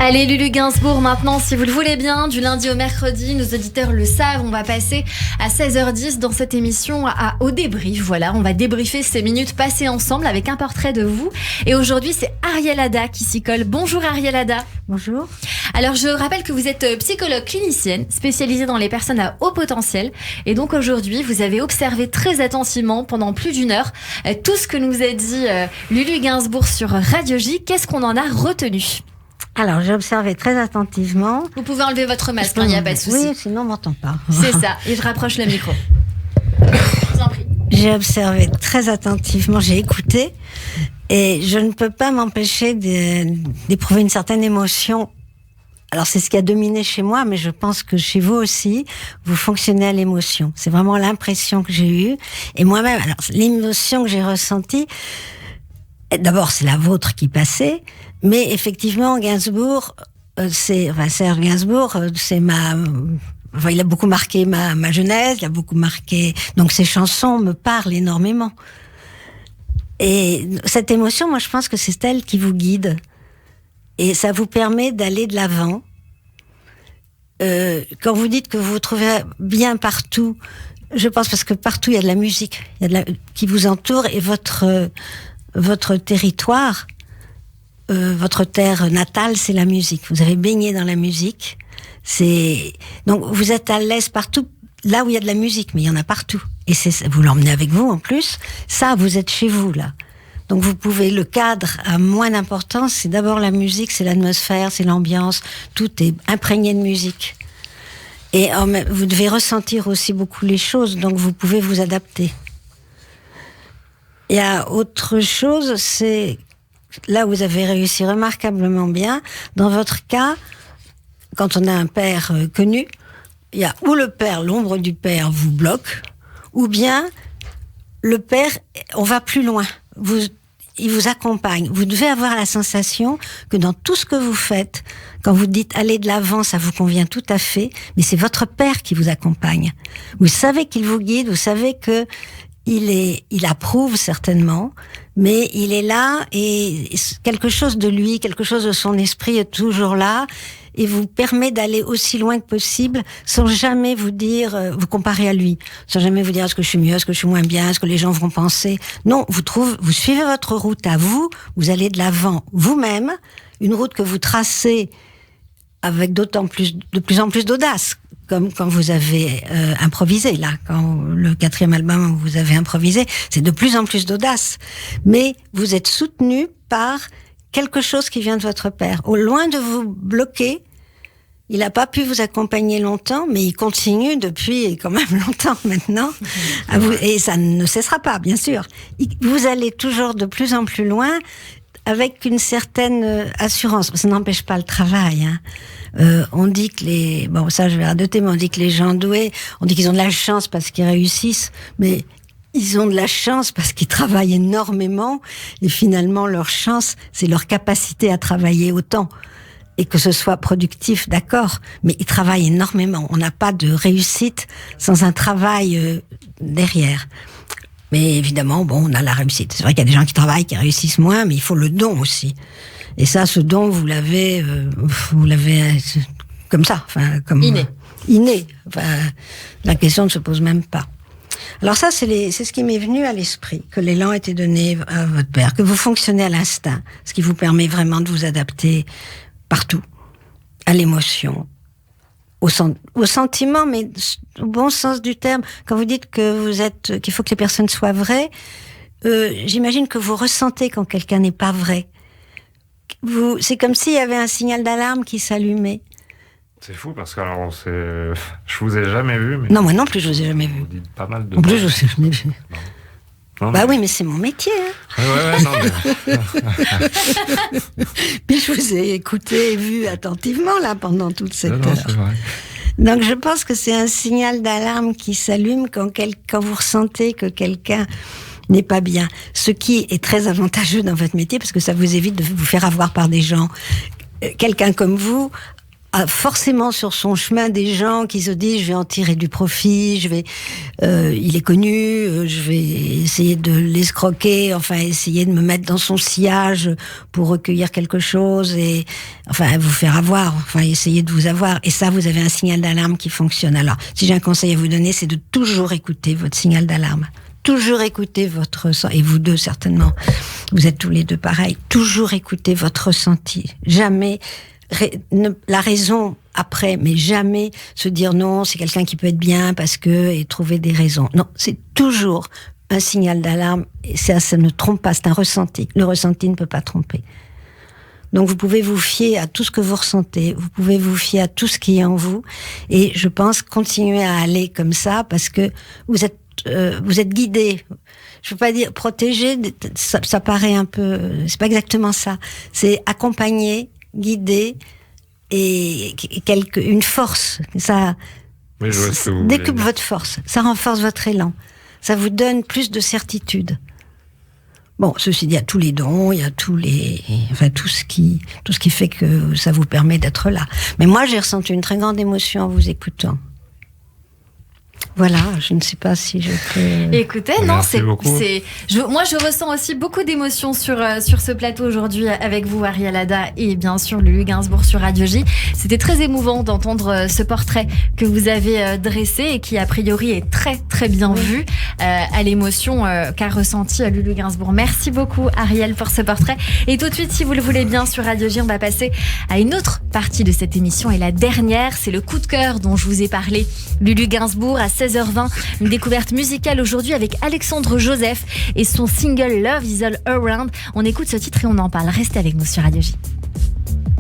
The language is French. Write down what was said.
Allez, Lulu Gainsbourg, maintenant, si vous le voulez bien, du lundi au mercredi, nos auditeurs le savent, on va passer à 16h10 dans cette émission au débrief. Voilà, on va débriefer ces minutes passées ensemble avec un portrait de vous. Et aujourd'hui, c'est Ariel Ada qui s'y colle. Bonjour Ariel Ada. Bonjour. Alors, je rappelle que vous êtes psychologue clinicienne, spécialisée dans les personnes à haut potentiel. Et donc aujourd'hui, vous avez observé très attentivement pendant plus d'une heure tout ce que nous a dit Lulu Gainsbourg sur Radio J. Qu'est-ce qu'on en a retenu ? Alors, j'ai observé très attentivement. Vous pouvez enlever votre masque, il n'y a pas de souci. Oui, sinon on ne m'entend pas. C'est ça, et je rapproche le micro. Je vous en prie. J'ai observé très attentivement, j'ai écouté, et je ne peux pas m'empêcher d'éprouver une certaine émotion. Alors, c'est ce qui a dominé chez moi, mais je pense que chez vous aussi, vous fonctionnez à l'émotion. C'est vraiment l'impression que j'ai eue. Et moi-même, alors, l'émotion que j'ai ressentie, d'abord, c'est la vôtre qui passait, mais effectivement, Gainsbourg, Serge Gainsbourg, il a beaucoup marqué ma jeunesse, il a beaucoup marqué, donc ses chansons me parlent énormément. Et cette émotion, moi, je pense que c'est elle qui vous guide. Et ça vous permet d'aller de l'avant. Quand vous dites que vous vous trouvez bien partout, je pense parce que partout, il y a de la musique, qui vous entoure, et votre territoire, votre terre natale, c'est la musique. Vous avez baigné dans la musique. Donc, vous êtes à l'aise partout, là où il y a de la musique, mais il y en a partout. Et vous l'emmenez avec vous, en plus. Ça, vous êtes chez vous, là. Donc, le cadre a moins d'importance. C'est d'abord la musique, c'est l'atmosphère, c'est l'ambiance. Tout est imprégné de musique. Et vous devez ressentir aussi beaucoup les choses, donc vous pouvez vous adapter. Il y a autre chose, c'est là où vous avez réussi remarquablement bien. Dans votre cas, quand on a un père connu, il y a ou l'ombre du père vous bloque, ou bien le père, on va plus loin. Il vous accompagne. Vous devez avoir la sensation que dans tout ce que vous faites, quand vous dites aller de l'avant, ça vous convient tout à fait, mais c'est votre père qui vous accompagne. Vous savez qu'il vous guide, vous savez que il approuve certainement, mais il est là et quelque chose de lui, quelque chose de son esprit est toujours là et vous permet d'aller aussi loin que possible sans jamais vous vous comparer à lui, sans jamais vous dire est-ce que je suis mieux, est-ce que je suis moins bien, est-ce que les gens vont penser. Non, vous suivez votre route à vous, vous allez de l'avant vous-même, une route que vous tracez avec de plus en plus d'audace. Comme quand vous avez improvisé, là, quand le 4e album où vous avez improvisé, c'est de plus en plus d'audace. Mais vous êtes soutenu par quelque chose qui vient de votre père. Au loin de vous bloquer, il n'a pas pu vous accompagner longtemps, mais il continue depuis quand même longtemps maintenant. Et ça ne cessera pas, bien sûr. Vous allez toujours de plus en plus loin avec une certaine assurance. Ça n'empêche pas le travail, hein. On dit que je vais radoter, mais on dit que les gens doués, on dit qu'ils ont de la chance parce qu'ils réussissent, mais ils ont de la chance parce qu'ils travaillent énormément, et finalement, leur chance, c'est leur capacité à travailler autant. Et que ce soit productif, d'accord, mais ils travaillent énormément. On n'a pas de réussite sans un travail derrière. Mais évidemment, on a la réussite. C'est vrai qu'il y a des gens qui travaillent, qui réussissent moins, mais il faut le don aussi. Et ça, ce don, vous l'avez comme ça, comme inné. La question ne se pose même pas. Alors ça, c'est ce qui m'est venu à l'esprit, que l'élan était donné à votre père, que vous fonctionnez à l'instinct, ce qui vous permet vraiment de vous adapter partout, à l'émotion, au sentiment, mais au bon sens du terme. Quand vous dites qu'il faut que les personnes soient vraies, j'imagine que vous ressentez quand quelqu'un n'est pas vrai. C'est comme s'il y avait un signal d'alarme qui s'allumait. C'est fou parce que je vous ai jamais vu. Mais non, moi non plus, je vous ai jamais vu. Vous dites pas mal de. En plus, je vous ai jamais vu. Non, oui, mais c'est mon métier. Hein. Ouais, non, mais... Puis je vous ai écouté et vu attentivement là pendant toute cette heure. C'est vrai. Donc je pense que c'est un signal d'alarme qui s'allume quand vous ressentez que quelqu'un n'est pas bien. Ce qui est très avantageux dans votre métier parce que ça vous évite de vous faire avoir par des gens. Quelqu'un comme vous forcément sur son chemin des gens qui se disent je vais en tirer du profit, il est connu, je vais essayer de l'escroquer, enfin essayer de me mettre dans son sillage pour recueillir quelque chose et enfin vous faire avoir, enfin essayer de vous avoir. Et ça, vous avez un signal d'alarme qui fonctionne. Alors, si j'ai un conseil à vous donner, c'est de toujours écouter votre signal d'alarme. Toujours écouter votre ressenti, et vous deux certainement, vous êtes tous les deux pareils, toujours écouter votre ressenti. Jamais la raison après, mais jamais se dire non, c'est quelqu'un qui peut être bien parce que, et trouver des raisons. Non, c'est toujours un signal d'alarme, et ça ne trompe pas, c'est un ressenti. Le ressenti ne peut pas tromper. Donc vous pouvez vous fier à tout ce que vous ressentez, vous pouvez vous fier à tout ce qui est en vous, et je pense continuer à aller comme ça parce que vous êtes guidé. Je veux pas dire protégé, ça paraît un peu, c'est pas exactement ça. C'est accompagné, guidé et une force. Ça oui, je vois ce que vous décuple votre force, ça renforce votre élan, ça vous donne plus de certitude. Bon, ceci dit, il y a tous les dons, il y a tout ce qui fait que ça vous permet d'être là. Mais moi, j'ai ressenti une très grande émotion en vous écoutant. Voilà, je ne sais pas si je peux... Écoutez, non, moi je ressens aussi beaucoup d'émotions sur ce plateau aujourd'hui avec vous, Ariel Hada, et bien sûr Lulu Gainsbourg sur Radio J. C'était très émouvant d'entendre ce portrait que vous avez dressé et qui a priori est très très bien vu à l'émotion qu'a ressenti Lulu Gainsbourg. Merci beaucoup Ariel pour ce portrait. Et tout de suite, si vous le voulez bien, sur Radio J, on va passer à une autre partie de cette émission, et la dernière, c'est le coup de cœur dont je vous ai parlé. Lulu Gainsbourg à 16h20, une découverte musicale aujourd'hui avec Alexandre Joseph et son single Love Is All Around. On écoute ce titre et on en parle. Restez avec nous sur Radio J.